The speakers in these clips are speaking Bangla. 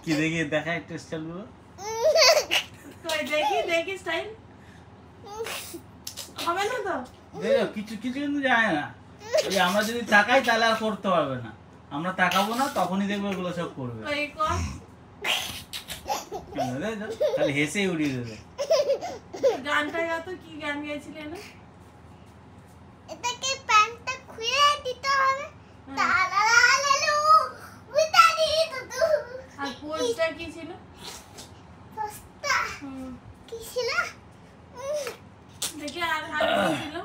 কি দেখি দেখা একটু স্টাইল গুলো কই দেখি স্টাইল হবে না তো দেখো কিছু কিছু কিন্তু যায় না ওই আমরা যদি তাকাই তাহলে আর করতে পারবে না আমরা তাকাবো না তখনই দেখবো এগুলো সব করবে ওই কর তাহলে হেসেই উড়িয়ে দেবে গানটা গাতো কি গান গাইছিলে না এটাকে প্যান্টটা খুলে দিতে হবে তালালালালু উতারি দুদু আর পোজটা কি ছিল সস্তা কি ছিল দেখি আর কি ছিল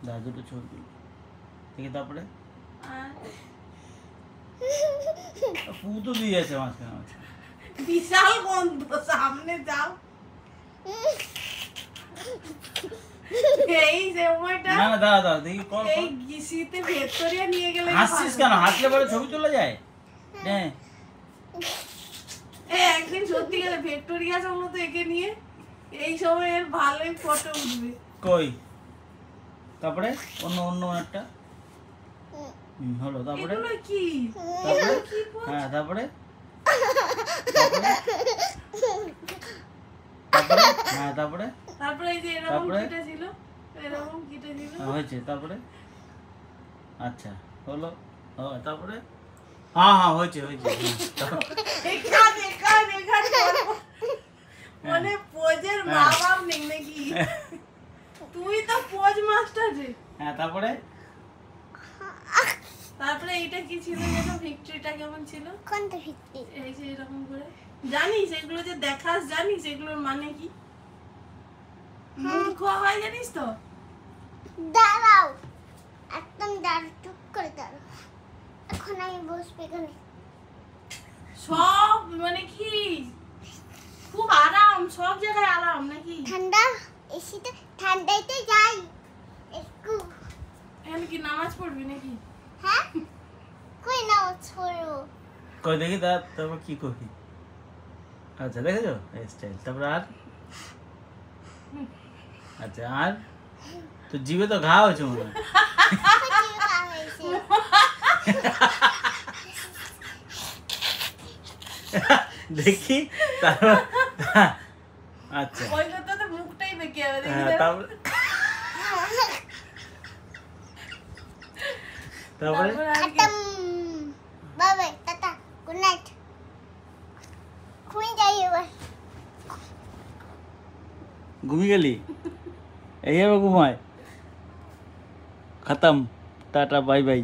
আর দুটো ছবি দেখি তারপরে আর পু তো দিয়ে যাচ্ছে মাঝখানে বিশাল গন্ধ সামনে যাও এই সময়টা না না দাঁড়া দাঁড়া দেখি কল এই গিসিতে ভেতরিয়া নিয়ে গেলে হাসছিস কেন হাসলে পরে ছবি তোলা যায় হ্যাঁ এই একদিন সত্যি গেলে ভিক্টোরিয়া চলো তো একে নিয়ে এই সময় এর ভালোই ফটো উঠবে কই তারপরে অন্য অন্য একটা হলো তারপরে এগুলো কি তারপরে কি পোজ? হ্যাঁ তারপরে তারপরে হ্যাঁ তারপরে তারপরে এই যে এরকম তারপরে? কিটা ছিল এরকম কিটা ছিল হয়েছে তারপরে আচ্ছা হলো তারপরে হ্যাঁ হ্যাঁ হয়েছে হয়েছে এখানে করবো। মানে পোজের মা বাপ নেই নাকি তুই তো পোজ মাস্টার রে হ্যাঁ তারপরে তারপরে এইটা কি ছিল যেন ভিক্টরিটা কেমন ছিল কোনটা ফিটটি এই যে এরকম করে জানিস এগুলো যে দেখাস জানিস এগুলোর মানে কি মূর্খ হয় জানিস তো দাঁড়াও একদম দাঁড়াও চুপ করে দাঁড়াও এখন আমি বসবো এখানে সব মানে কি খুব আরাম সব জায়গায় আরাম নাকি ঠান্ডা এসিতে ঠান্ডাইতে যাই একটু এখানে কি নামাজ পড়বি নাকি হ্যাঁ কই না ছোড়ো কই দেখি তারপর কি করি আচ্ছা দেখেছো স্টাইল তারপরে আর আচ্ছা আর তো জিভে তো ঘা হয়েছে মনে হয় দেখি তারপর আচ্ছা ওই কথাতে মুখটাই বেঁকে যাবে দেখি হ্যাঁ তারপরে তারপরে তারপর আর কি? খতম bye bye tata good night ঘুমিয়ে যাই এবার ঘুমিয়ে গেলি এইভাবে ঘুমায় খতম টাটা বাই বাই